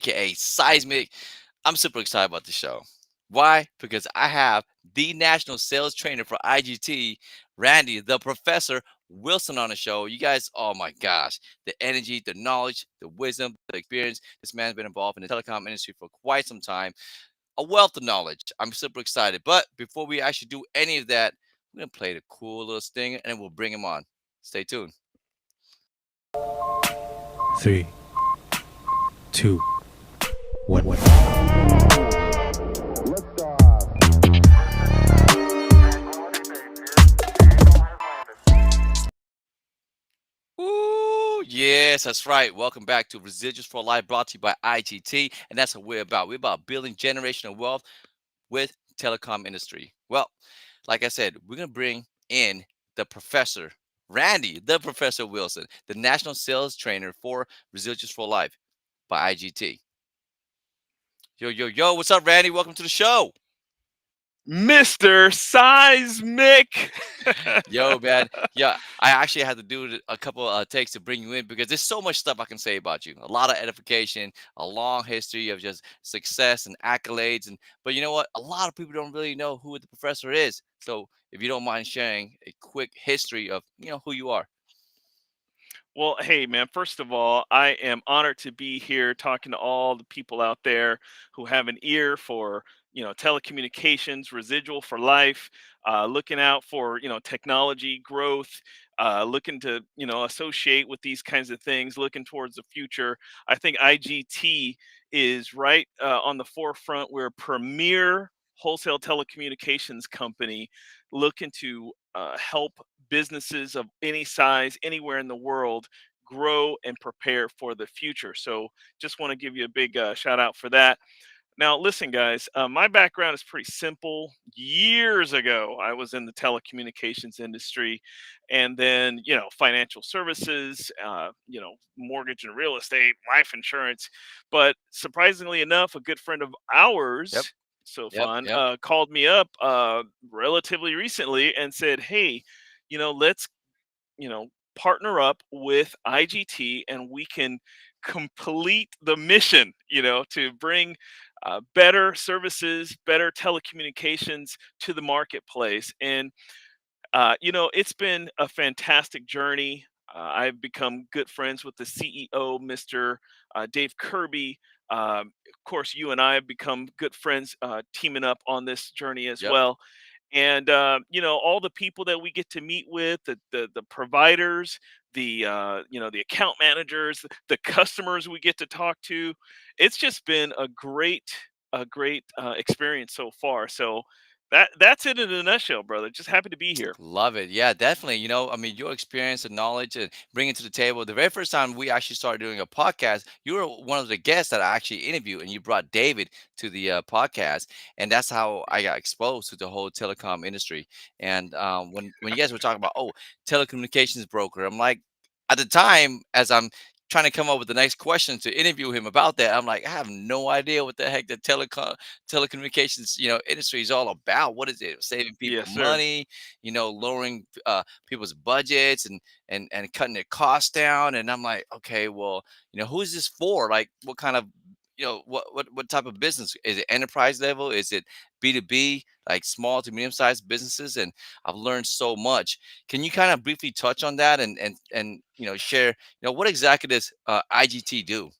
aka Seismic. I'm super excited about the show. Why? Because I have the national sales trainer for IGT, Randy, the Professor Wilson, on the show. You guys, oh my gosh, the energy, the knowledge, the wisdom, the experience. This man's been involved in the telecom industry for quite some time. A wealth of knowledge. I'm super excited. But before we actually do any of that, we're going to play the cool little stinger and we'll bring him on. Stay tuned. Three, two, one. Ooh, yes, that's right. Welcome back to Residuals for Life, brought to you by IGT, and that's what we're about. We're about building generational wealth with telecom industry. Well, like I said, we're gonna bring in the professor, Randy, the Professor Wilson, the national sales trainer for Resilience for Life by IGT. Yo, yo, yo, what's up, Randy? Welcome to the show. Mr. Seismic. Yo, man. Yeah, I actually had to do a couple takes to bring you in because there's so much stuff I can say about you. A lot of edification, a long history of just success and accolades. And but you know what? A lot of people don't really know who the professor is. So if you don't mind sharing a quick history of who you are. Well, hey, man, first of all, I am honored to be here talking to all the people out there who have an ear for, telecommunications, residual for life, looking out for, technology growth, looking to, associate with these kinds of things, looking towards the future. I think IGT is right on the forefront. We're a premier wholesale telecommunications company looking to help businesses of any size anywhere in the world grow and prepare for the future. So just want to give you a big shout out for that. Now, listen, guys, my background is pretty simple. Years ago, I was in the telecommunications industry and then, financial services, mortgage and real estate, life insurance. But surprisingly enough, a good friend of Yep, ours, yep, Sofan, yep. called me up relatively recently and said, hey, let's partner up with IGT and we can complete the mission, to bring better services, better telecommunications to the marketplace. And it's been a fantastic journey. I've become good friends with the CEO, Mr. Dave Kirby. Of course, you and I have become good friends, teaming up on this journey as Yep. well. And all the people that we get to meet with, the providers, the account managers, the customers we get to talk to. It's just been a great experience so far. So that's it in a nutshell, brother. Just happy to be here. Love it. Yeah, definitely. I mean, your experience and knowledge and bringing to the table. The very first time we actually started doing a podcast, you were one of the guests that I actually interviewed, and you brought David to the podcast, and that's how I got exposed to the whole telecom industry. And when you guys were talking about telecommunications broker, I'm like, at the time, as I'm trying to come up with the next question to interview him about that, I'm like, I have no idea what the heck the telecommunications industry is all about. What is it? Saving people Yes, sir. money, lowering people's budgets and cutting their costs down. And I'm like, okay, well, who is this for? Like, what kind of what type of business is it? Enterprise level? Is it B2B, like small to medium sized businesses? And I've learned so much. Can you kind of briefly touch on that and share what exactly does IGT do?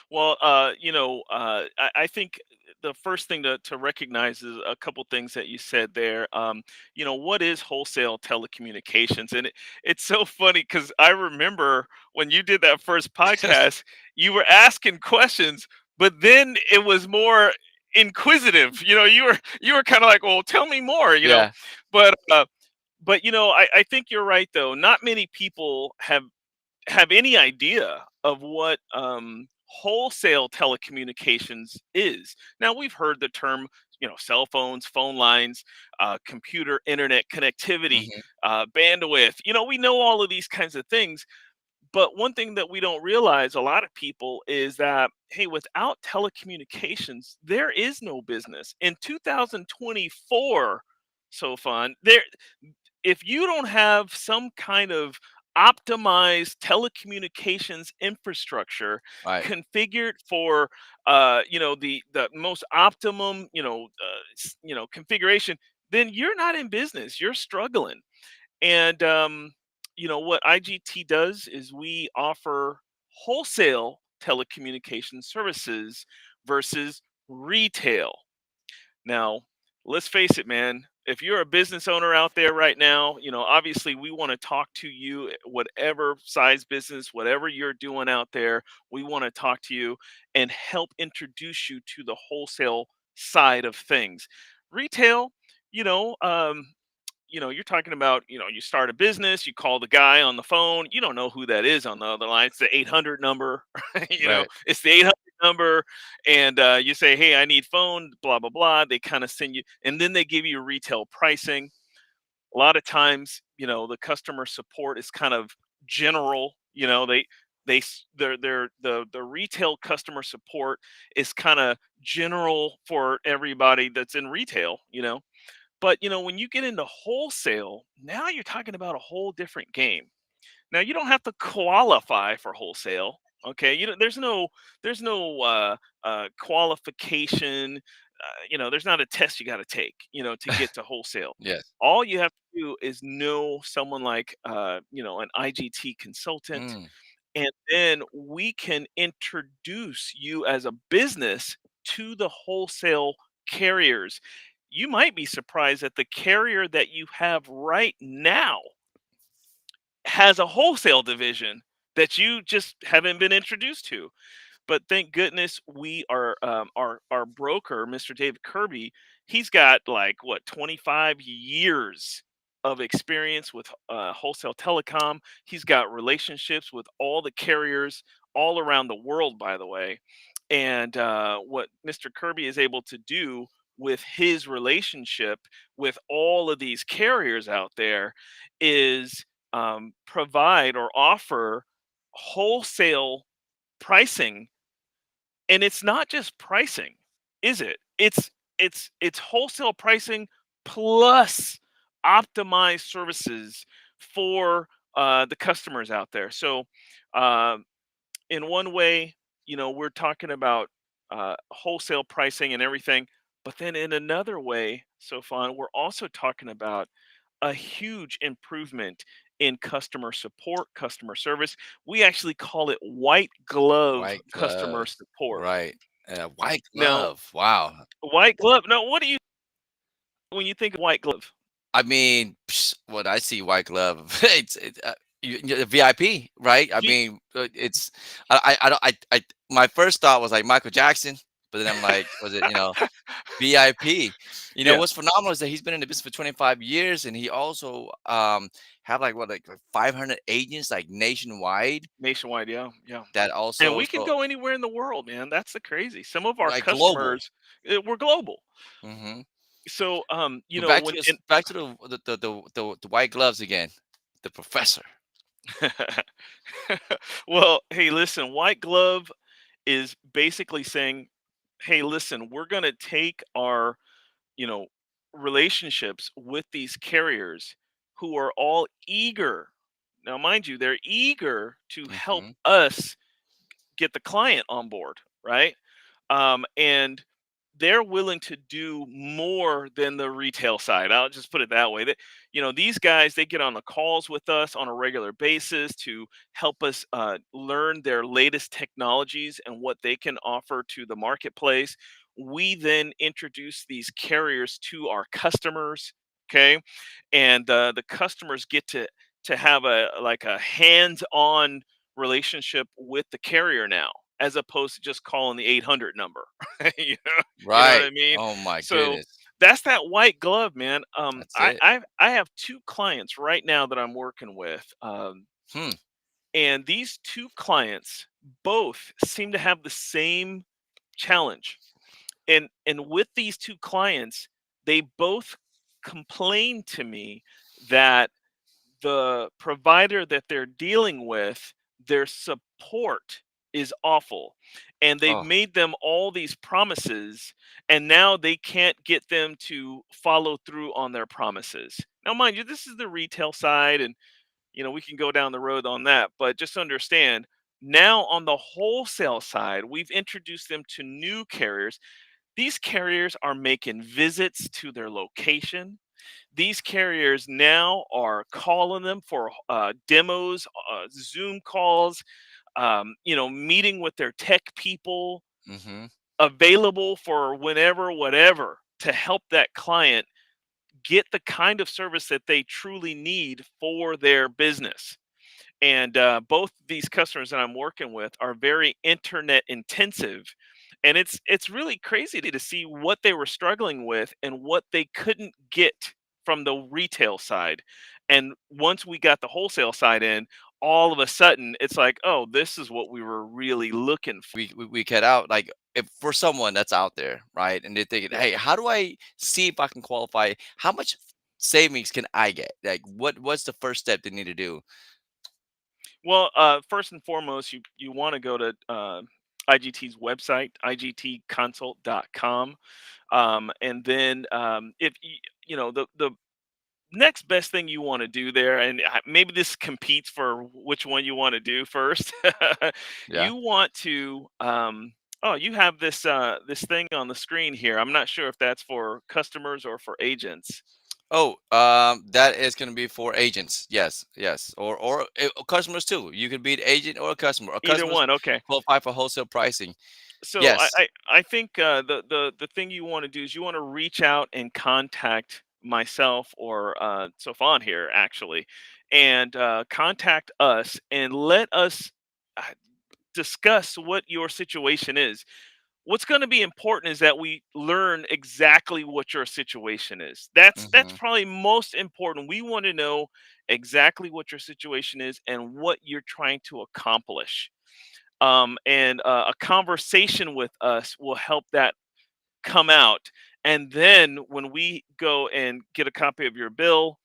Well, I think the first thing to recognize is a couple things that you said there. What is wholesale telecommunications? And it's so funny because I remember when you did that first podcast, you were asking questions, but then it was more inquisitive. You were kind of like, well, tell me more. Yeah. But I think you're right though. Not many people have any idea of what wholesale telecommunications is. Now, we've heard the term, cell phones, phone lines, computer, internet connectivity, Hmm. bandwidth. We know all of these kinds of things. But one thing that we don't realize, a lot of people, is that, hey, without telecommunications, there is no business. In 2024, so fun, there if you don't have some kind of optimized telecommunications infrastructure Right. configured for the most optimum configuration, then you're not in business, you're struggling. And what IGT does is we offer wholesale telecommunication services versus retail. Now, let's face it, man. If you're a business owner out there right now, obviously we want to talk to you, whatever size business, whatever you're doing out there, we want to talk to you and help introduce you to the wholesale side of things. Retail, you know, um, you're talking about, you start a business, you call the guy on the phone, you don't know who that is on the other line. It's the 800 number, Right. it's the 800 number. And you say, hey, I need phone, blah, blah, blah. They kind of send you, and then they give you retail pricing. A lot of times, the customer support is kind of general, the retail customer support is kind of general for everybody that's in retail. But, when you get into wholesale, now you're talking about a whole different game. Now you don't have to qualify for wholesale. Okay, there's no qualification. There's not a test you got to take. To get to wholesale. Yes. All you have to do is know someone like an IGT consultant, Mm. and then we can introduce you as a business to the wholesale carriers. You might be surprised that the carrier that you have right now has a wholesale division that you just haven't been introduced to. But thank goodness we are our broker, Mr. David Kirby. He's got like what 25 years of experience with wholesale telecom. He's got relationships with all the carriers all around the world, by the way. And what Mr. Kirby is able to do with his relationship with all of these carriers out there is provide or offer wholesale pricing. And it's not just pricing, is it? It's wholesale pricing plus optimized services for the customers out there. So uh, in one way, we're talking about wholesale pricing and everything, but then in another way, so fun, we're also talking about a huge improvement in customer support, customer service. We actually call it white glove White customer glove. support. Right. White Now, glove. Wow. white glove. Now, what do you when you think of white glove? I mean, when I see white glove, VIP, right? I V- mean, it's I don't my first thought was like Michael Jackson, but then I'm like, was it VIP? yeah, What's phenomenal is that he's been in the business for 25 years, and he also have like what like 500 agents like nationwide nationwide. Yeah, yeah. that And also we can so go anywhere in the world, man. That's the crazy. Some of our like global. customers, we're global. Hmm. So, But back to when this, back to the white gloves again. The professor. well, hey, listen, white glove is basically saying, hey, listen, we're going to take our, you know, relationships with these carriers who are all eager. Now, mind you, they're eager to help Hmm. us get the client on board, right? And they're willing to do more than the retail side. I'll just put it that way. That these guys, they get on the calls with us on a regular basis to help us learn their latest technologies and what they can offer to the marketplace. We then introduce these carriers to our customers. Okay, and the customers get to have a like a hands-on relationship with the carrier now, as opposed to just calling the 800 number. You know what Right. I mean? Oh my So goodness. that's that white glove, man. That's it. I have two clients right now that I'm working with, Hmm. and these two clients both seem to have the same challenge. And with these two clients, they both complain to me that the provider that they're dealing with, their support is awful. And they've Oh, made them all these promises, and now they can't get them to follow through on their promises. Now, mind you, this is the retail side, and we can go down the road on that. But just understand, now on the wholesale side, we've introduced them to new carriers. These carriers are making visits to their location. These carriers now are calling them for demos, Zoom calls, meeting with their tech people, Hmm. available for whenever, whatever, to help that client get the kind of service that they truly need for their business. And both these customers that I'm working with are very internet intensive, and it's really crazy to see what they were struggling with and what they couldn't get from the retail side. And once we got the wholesale side in, all of a sudden it's like, oh, this is what we were really looking for. We cut out, like, if for someone that's out there, right, and they're thinking, Yeah. hey, how do I see if I can qualify? How much savings can I get? Like, what's the first step they need to do? Well, first and foremost, you want to go to IGT's website, igtconsult.com. And then if the next best thing you want to do there, and maybe this competes for which one you want to do first. Yeah. You want to oh, you have this thing on the screen here. I'm not sure if that's for customers or for agents. Oh, that is going to be for agents. Yes, yes, or customers too. You can be an agent or a customer. Or Either customers one. Okay. qualify for wholesale pricing. So Yes. I think the thing you want to do is you want to reach out and contact myself or Sofan here actually, and contact us and let us uh, discuss what your situation is. What's going to be important is that we learn exactly what your situation is. That's Hmm. probably most important. We want to know exactly what your situation is and what you're trying to accomplish. And a conversation with us will help that come out. And then when we go and get a copy of your bill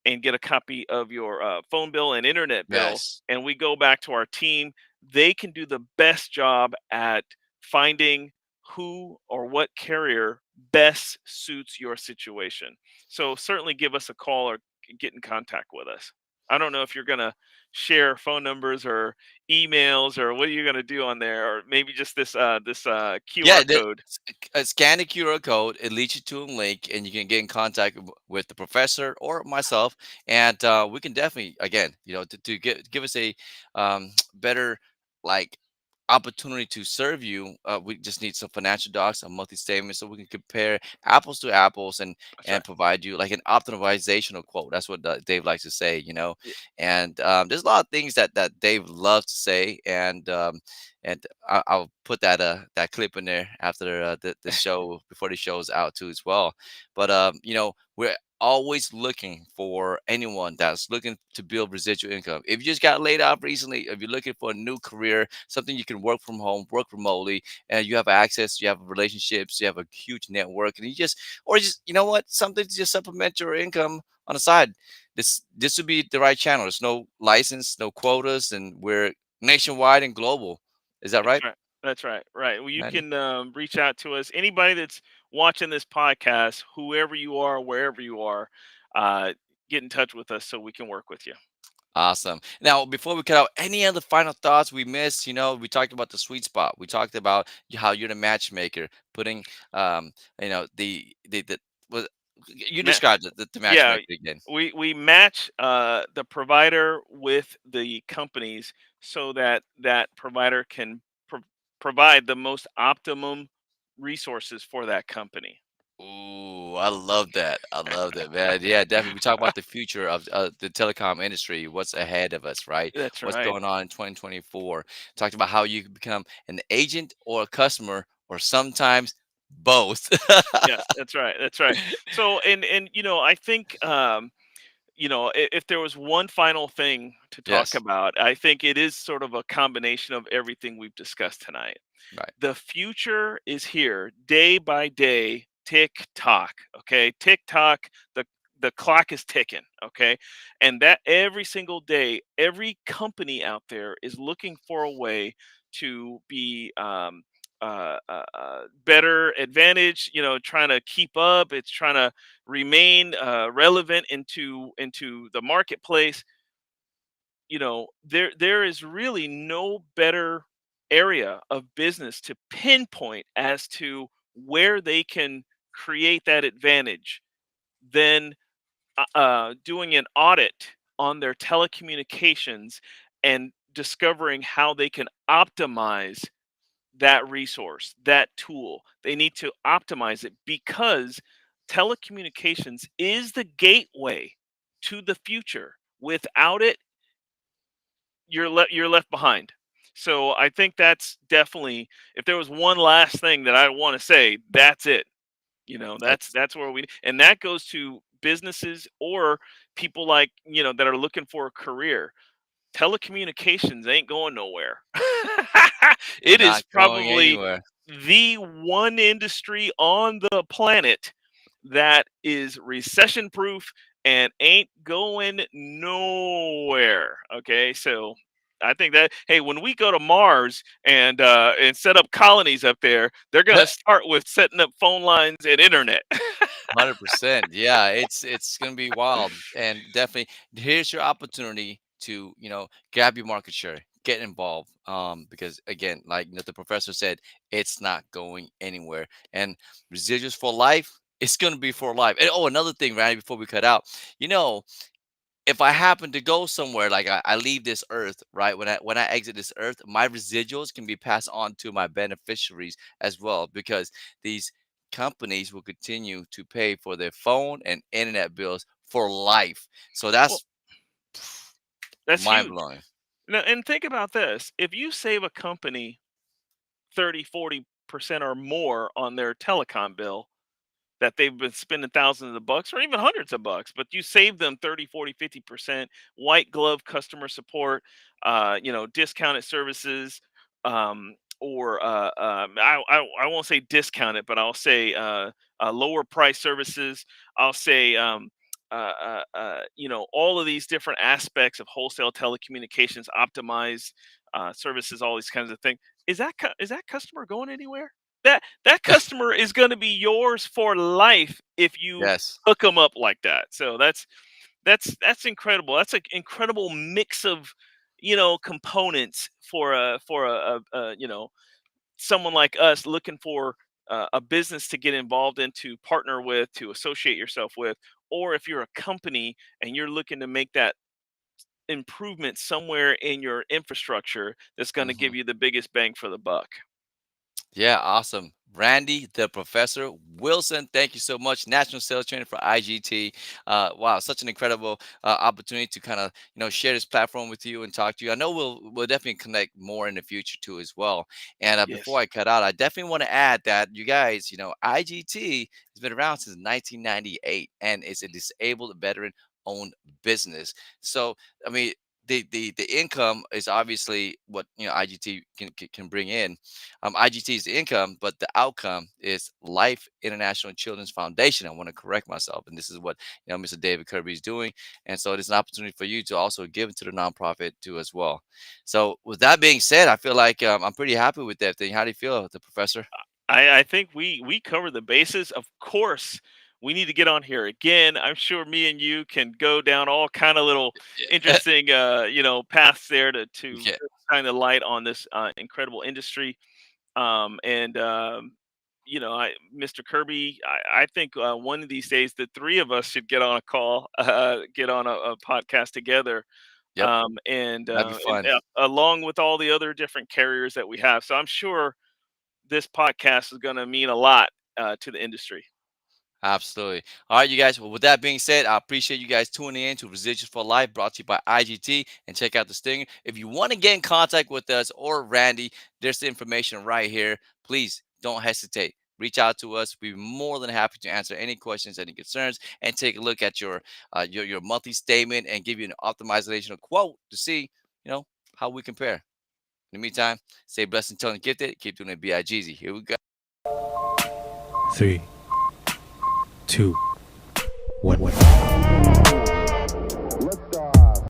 and get a copy of your phone bill and internet bill, Yes. and we go back to our team, they can do the best job at finding who or what carrier best suits your situation. So certainly give us a call or get in contact with us. I don't know if you're going to share phone numbers or emails, or what are you going to do on there, or maybe just this QR Yeah, code. scan the QR code. It leads you to a link, and you can get in contact with the professor or myself, and we can definitely, again, to give us a better, like, opportunity to serve you. We just need some financial docs, a monthly statement, so we can compare apples to apples That's and right. provide you like an optimizational quote. That's what Dave likes to say. Yeah, And there's a lot of things that Dave loves to say, and I'll put that clip in there after the show, before the show's out too as well. But we're always looking for anyone that's looking to build residual income. If you just got laid off recently, if you're looking for a new career, something you can work from home, work remotely, and you have access, you have relationships, you have a huge network, and or just something to just supplement your income on the side. This would be the right channel. There's no license, no quotas, and we're nationwide and global. Is that that's right, right. That's right. Right. Well, you Manny? can reach out to us. Anybody that's watching this podcast, whoever you are, wherever you are, uh, get in touch with us so we can work with you. Awesome. Now, before we cut out, any other final thoughts we missed? We talked about the sweet spot. We talked about how you're the matchmaker, putting, the was you Ma- described it, the yeah, matchmaker again. we match the provider with the companies so that that provider can provide the most optimum resources for that company. Ooh, I love that. I love that, man. Yeah, definitely. We talk about the future of the telecom industry, what's ahead of us, right? That's What's right. going on in 2024. Talked about how you can become an agent or a customer, or sometimes both. Yes, that's right. That's right. So, and I think if there was one final thing to talk Yes, about, I think it is sort of a combination of everything we've discussed tonight. right. The future is here, day by day. Tick tock. Okay, tick tock. The clock is ticking. Okay, and that every single day, every company out there is looking for a way to be better advantage. Trying to keep up. It's trying to remain relevant into the marketplace. there is really no better area of business to pinpoint as to where they can create that advantage than doing an audit on their telecommunications and discovering how they can optimize that resource, that tool. They need to optimize it because telecommunications is the gateway to the future. Without it, you're left behind. So I think that's definitely, if there was one last thing that I want to say, that's it. That's That's where we, and that goes to businesses or people like, that are looking for a career. Telecommunications ain't going nowhere. It is not going probably anywhere. the one industry on the planet that is recession proof and ain't going nowhere. Okay, so I think that, hey, when we go to Mars and set up colonies up there, they're gonna start with setting up phone lines and internet. 100%. Yeah, it's gonna be wild, and definitely here's your opportunity to grab your market share, get involved. Because again, like the professor said, it's not going anywhere, and residuals for life. It's gonna be for life. And oh, another thing, Randy, before we cut out, you know, if I happen to go somewhere, like I leave this earth, right? When I exit this earth, my residuals can be passed on to my beneficiaries as well, because these companies will continue to pay for their phone and internet bills for life. So Well, that's that's mind huge. blowing. Now, and think about this: if you save a company 30-40% or more on their telecom bill, that they've been spending thousands of bucks or even hundreds of bucks, but you save them 30, 40, 50%, white glove customer support, discounted services, or I won't say discounted, but I'll say lower price services. I'll say, all of these different aspects of wholesale telecommunications, optimized services, all these kinds of things. Is that customer going anywhere? That customer is going to be yours for life if you Yes. hook them up like that. So that's incredible. That's an incredible mix of components for someone like us looking for a business to get involved in, to partner with, to associate yourself with, or if you're a company and you're looking to make that improvement somewhere in your infrastructure that's going to hmm give you the biggest bang for the buck. Yeah, awesome. Randy, the professor Wilson, thank you so much. National sales trainer for IGT. Wow, such an incredible opportunity to kind of share this platform with you and talk to you. I know we'll definitely connect more in the future too as well. And before Yes. I cut out, I definitely want to add that you guys, IGT has been around since 1998, and it's a disabled veteran owned business. So I mean, the income is obviously what IGT can bring in. IGT is the income, but the outcome is Life International Children's Foundation. I want to correct myself, and this is what Mr. David Kirby is doing, and so it's an opportunity for you to also give into the nonprofit too as well. So with that being said, I feel like I'm pretty happy with that thing. How do you feel, the professor? I think we cover the bases. Of course, we need to get on here again. I'm sure me and you can go down all kind of little Yeah. interesting paths there to Yeah. shine the light on this incredible industry. And Mr. Kirby, I think one of these days the three of us should get on a call, get on a podcast together, Yep. That'd be and fun. along with all the other different carriers that we have. So I'm sure this podcast is going to mean a lot to the industry. Absolutely. All right, you guys. Well, with that being said, I appreciate you guys tuning in to Residuals for Life, brought to you by IGT. And check out the stinger. If you want to get in contact with us or Randy, there's the information right here. Please don't hesitate. Reach out to us. We'd be more than happy to answer any questions, any concerns, and take a look at your monthly statement and give you an optimization quote to see, how we compare. In the meantime, stay blessed until and gifted. Keep doing it, BIGZ. Here we go. 3, 2, 1.